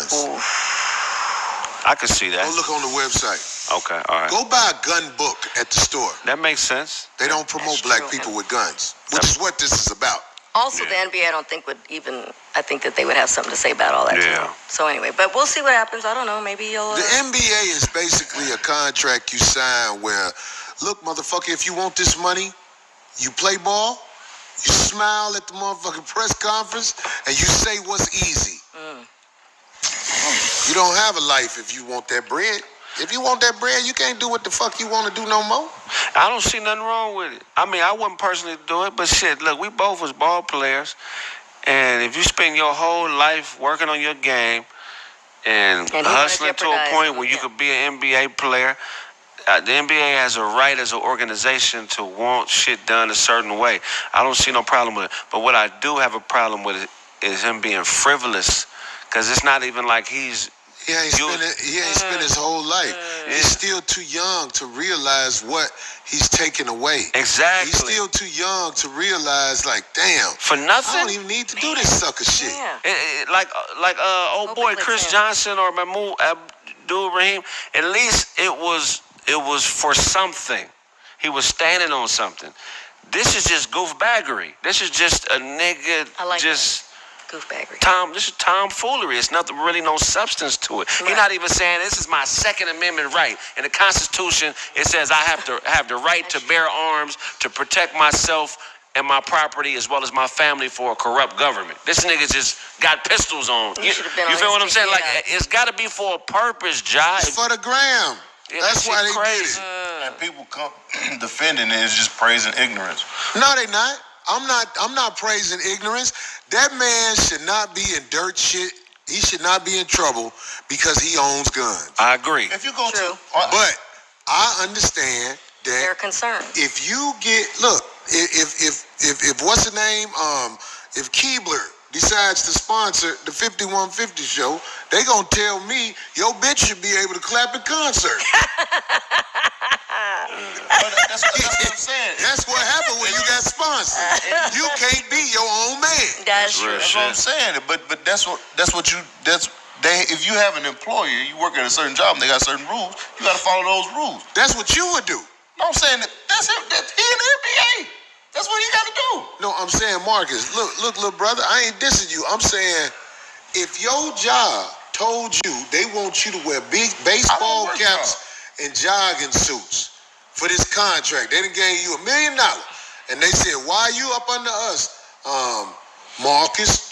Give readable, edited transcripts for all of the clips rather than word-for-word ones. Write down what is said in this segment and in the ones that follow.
guns. Ooh. I could see that. Go look on the website. Okay, all right. Go buy a gun book at the store. That makes sense. They don't promote black people with guns, which is what this is about. Also, the NBA, I don't think I think that they would have something to say about all that. Yeah. Too. So anyway, but we'll see what happens. I don't know. Maybe you'll. The NBA is basically a contract you sign where, look, motherfucker, if you want this money, you play ball, you smile at the motherfucking press conference, and you say what's easy. You don't have a life if you want that bread. If you want that bread, you can't do what the fuck you want to do no more. I don't see nothing wrong with it. I mean, I wouldn't personally do it, but shit, look, we both was ball players, and if you spend your whole life working on your game and hustling to a point where you could be an NBA player, the NBA has a right as an organization to want shit done a certain way. I don't see no problem with it. But what I do have a problem with is him being frivolous, because it's not even like he ain't spent his whole life. He's still too young to realize what he's taking away. Exactly. He's still too young to realize, like, damn, for nothing, I don't even need to do this sucker shit. Yeah. Like old boy Chris Johnson or Mahmoud Abdul-Rahim. At least it was for something. He was standing on something. This is just goofbaggery. This is just a nigga goofbaggery. This is tomfoolery. It's nothing, really no substance to it. Right. He's not even saying this is my Second Amendment right. In the Constitution, it says I have the right to bear arms to protect myself and my property as well as my family for a corrupt government. This nigga just got pistols on. You feel what I'm saying? Like, it's got to be for a purpose, Josh. It's for the gram. Yeah, that's why they crazy. And people come defending it is just praising ignorance. No, they not. I'm not praising ignorance. That man should not be in dirt shit. He should not be in trouble because he owns guns. I agree. If you go but I understand that they're concerned. If you get if what's the name? If Keebler decides to sponsor the 5150 show, they gonna tell me your bitch should be able to clap at concert. That's what I'm saying. That's what happened when you got sponsored. You can't be your own man. That's what I'm saying. But if you have an employer, you work at a certain job, and they got certain rules. You got to follow those rules. That's what you would do. No, I'm saying that's him. That's he in the NBA. That's what he got to do. No, I'm saying, Marcus, look, little brother, I ain't dissing you. I'm saying, if your job told you they want you to wear big baseball caps and jogging suits for this contract, they done gave you $1 million, and they said, why are you up under us, Marcus?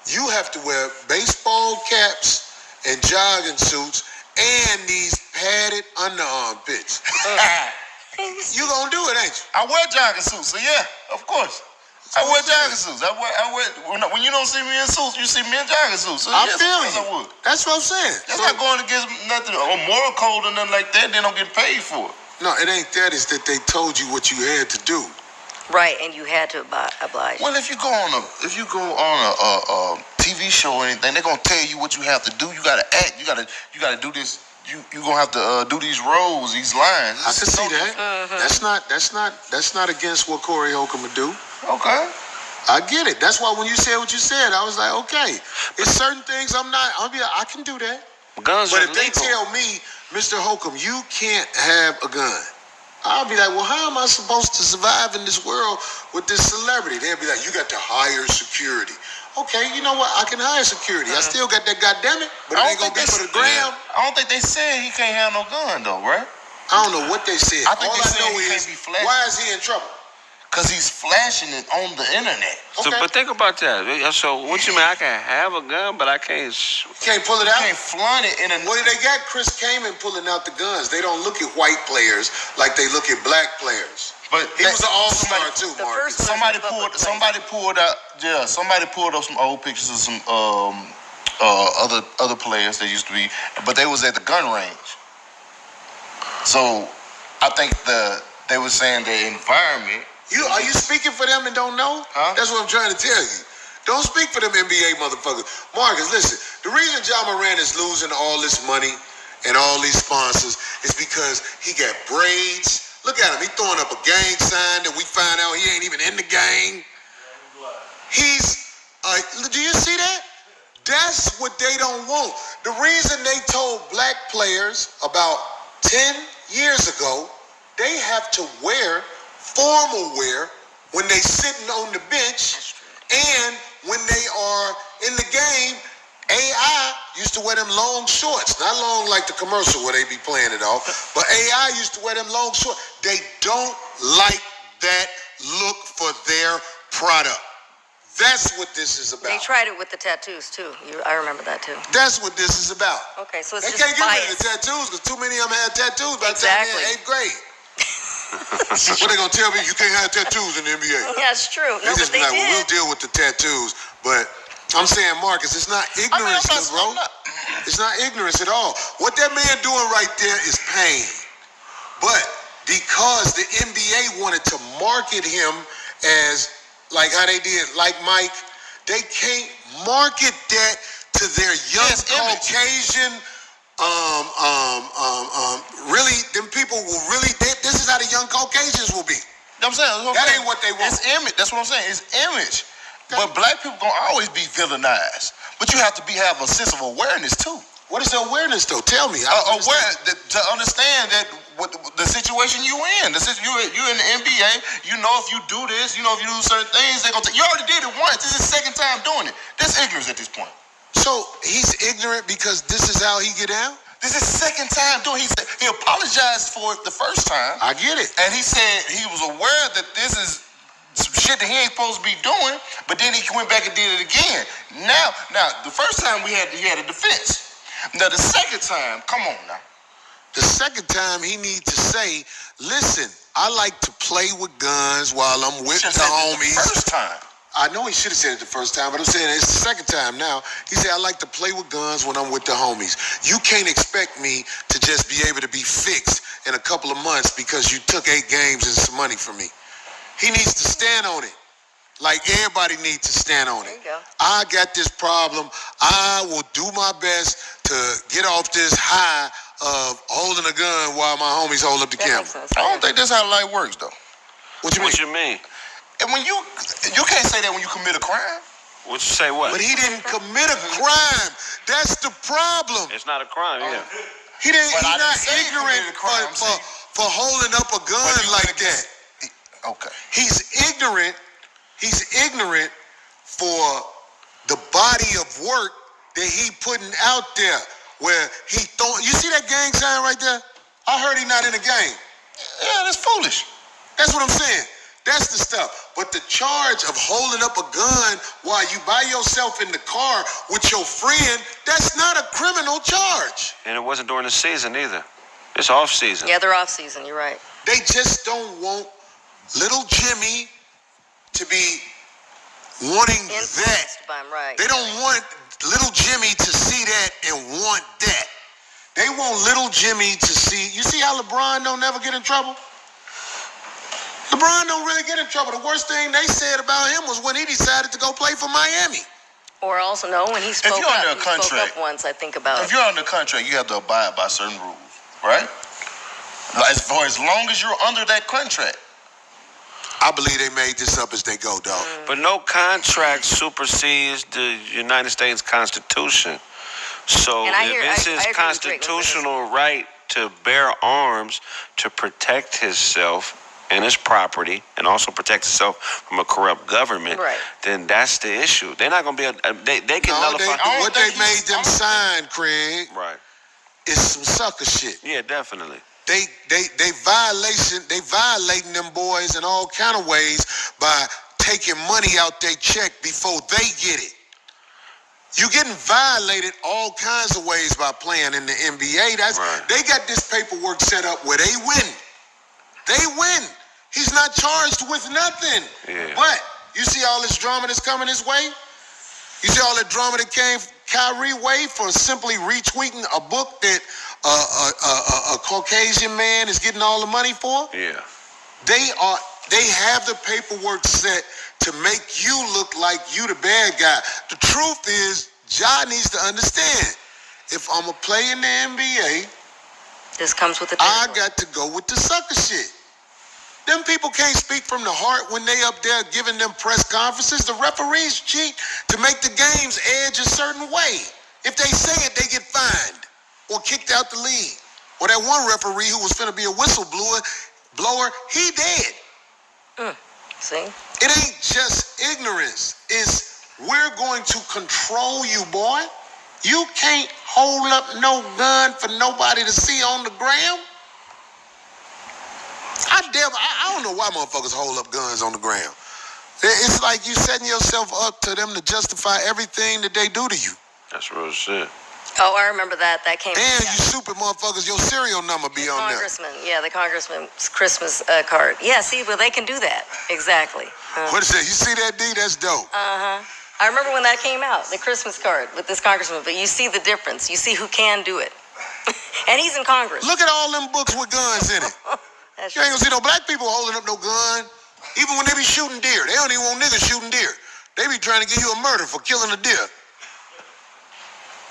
You have to wear baseball caps and jogging suits and these padded underarm pits. You gonna do it, ain't you? I wear jogging suits, so yeah, of course. I wear jogging suits. I wear when you don't see me in suits, you see me in jogging suits. So I feel you. That's what I'm saying. That's not going against nothing or moral code or nothing like that. They don't get paid for it. No, it ain't that. It's that they told you what you had to do. Right, and you had to oblige. Well, if you go on a TV show or anything, they're gonna tell you what you have to do. You gotta act. You gotta do this. You gonna have to do these roles, these lines. I can see that. That's not against what Corey Holcomb would do. Okay. I get it. That's why when you said what you said, I was like, okay. It's certain things I can do that. Guns but are if they tell me, Mr. Holcomb, you can't have a gun, I'll be like, well, how am I supposed to survive in this world with this celebrity? They'll be like, you got to hire security. Okay, you know what? I can hire security. I still got that, goddamn it. But it ain't gonna be for the gram. I don't think they said he can't have no gun though, right? I don't know what they said. I think they know is, why is he in trouble? Because he's flashing it on the internet. Okay. But think about that. So what you mean? I can have a gun, but I can't. Can't pull it out. Can't flaunt it in a. What do they got? Chris Kaman pulling out the guns. They don't look at white players like they look at black players. But he was an all-star too, Mark. Somebody pulled up some old pictures of some other players that used to be, but they was at the gun range. So I think they were saying the environment. Are you speaking for them and don't know? Huh? That's what I'm trying to tell you. Don't speak for them NBA motherfuckers. Marcus, listen. The reason Ja Morant is losing all this money and all these sponsors is because he got braids. Look at him. He throwing up a gang sign that we find out he ain't even in the gang. Do you see that? That's what they don't want. The reason they told black players about 10 years ago they have to wear formal wear when they sitting on the bench and when they are in the game. AI used to wear them long shorts, not long like the commercial where they be playing it off, but AI used to wear them long shorts. They don't like that look for their product. That's what this is about. They tried it with the tattoos too. I remember that too. That's what this is about. Okay, so it's they just can't get rid of bias. the tattoos because too many of them had tattoos by the time Exactly. they're in 8th grade. What they gonna tell me? You can't have tattoos in the NBA. That's true. No, They just but be they like, well, did. we'll deal with the tattoos. But I'm saying, Marcus, it's not ignorance, bro. It's not ignorance at all. What that man doing right there is pain. But because the NBA wanted to market him as like how they did, like Mike, they can't market that to their young Caucasian. Really, them people will really. This is how the young Caucasians will be. You know what I'm saying? That ain't what they want. It's image. That's what I'm saying. It's image. But black people gonna always be villainized. But you have to have a sense of awareness too. What is the awareness though? Tell me. To understand that what the situation you in. You're in the NBA. You know if you do this, you know if you do certain things, they gonna take. You already did it once. This is the second time doing it. That's ignorance at this point. So he's ignorant because this is how he get down? This is second time doing. He apologized for it the first time. I get it. And he said he was aware that this is some shit that he ain't supposed to be doing, but then he went back and did it again. Now, the first time he had a defense. Now the second time, come on now. The second time he needs to say, listen, I like to play with guns while I'm with the homies. The first time. I know he should have said it the first time, but I'm saying it's the second time now. He said, I like to play with guns when I'm with the homies. You can't expect me to just be able to be fixed in a couple of months because you took 8 games and some money from me. He needs to stand on it. Like everybody needs to stand on it. There you go. I got this problem. I will do my best to get off this high of holding a gun while my homies hold up the camera. I don't think that's how life works though. What you mean? And when you can't say that when you commit a crime. What you say what? But he didn't commit a crime. That's the problem. It's not a crime, yeah. He's not ignorant ignorant for holding up a gun like that. Okay. He's ignorant. He's ignorant for the body of work that he putting out there. Where he throwing. You see that gang sign right there? I heard he not in the game. Yeah, that's foolish. That's what I'm saying. That's the stuff. But the charge of holding up a gun while you by yourself in the car with your friend, that's not a criminal charge. And it wasn't during the season either. It's off season. Yeah, they're off season. You're right. They just don't want little Jimmy to be wanting that. By him, right. They don't want little Jimmy to see that and want that. They want little Jimmy to see. You see how LeBron don't never get in trouble? LeBron don't really get in trouble. The worst thing they said about him was when he decided to go play for Miami. Or also, no, when he spoke you're up. under a He spoke contract, up once, I think about If you're under contract, you have to abide by certain rules, right? For as long as you're under that contract. I believe they made this up as they go, dog. But no contract supersedes the United States Constitution. So And I if hear- it's I his agree with constitutional right to bear arms to protect himself and his property and also protect himself from a corrupt government, Right. then that's the issue. They're not going to be they can nullify. What they made them sign, Craig, Right. is some sucker shit. Yeah, definitely. They violating them boys in all kind of ways by taking money out their check before they get it. You getting violated all kinds of ways by playing in the NBA. They got this paperwork set up where they win. They win. He's not charged with nothing. Yeah. But you see all this drama that's coming his way? You see all that drama that came Kyrie way for simply retweeting a book that a Caucasian man is getting all the money for? Yeah. They have the paperwork set to make you look like you the bad guy. The truth is, Ja needs to understand, if I'm a play in the NBA, this comes with the I territory. got to go with the sucker shit. Them people can't speak from the heart when they up there giving them press conferences. The referees cheat to make the games edge a certain way. If they say it, they get or kicked out the league. Or that one referee who was finna be a whistleblower, he dead. See? It ain't just ignorance. It's we're going to control you, boy. You can't hold up no gun for nobody to see on the gram. I don't know why motherfuckers hold up guns on the gram. It's like you setting yourself up to them to justify everything that they do to you. That's real shit. Oh, I remember that. That came. And you stupid motherfuckers, your serial number be on there. Congressman, yeah, the congressman's Christmas card. Yeah, see, well, they can do that. Exactly. What is that? You see that, D? That's dope. I remember when that came out, the Christmas card with this congressman, but you see the difference. You see who can do it. And he's in Congress. Look at all them books with guns in it. That's You ain't gonna see no black people holding up no gun. Even when they be shooting deer. They don't even want niggas shooting deer. They be trying to give you a murder for killing a deer.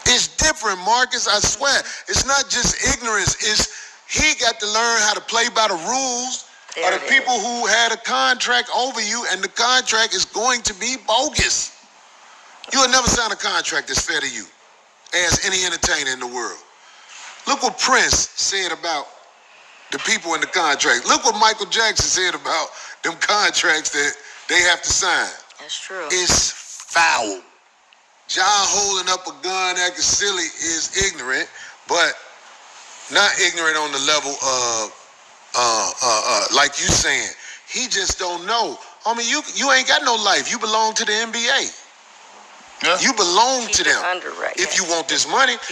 It's different, Marcus, I swear. It's not just ignorance. It's he got to learn how to play by the rules of the people who had a contract over you, and the contract is going to be bogus. You will never sign a contract that's fair to you as any entertainer in the world. Look what Prince said about the people in the contract. Look what Michael Jackson said about them contracts that they have to sign. That's true. It's foul. Ja holding up a gun acting silly is ignorant, but not ignorant on the level of like you saying. He just don't know. I mean, you ain't got no life. You belong to the NBA. Yeah. You belong to them. Underwrite, If you want this money,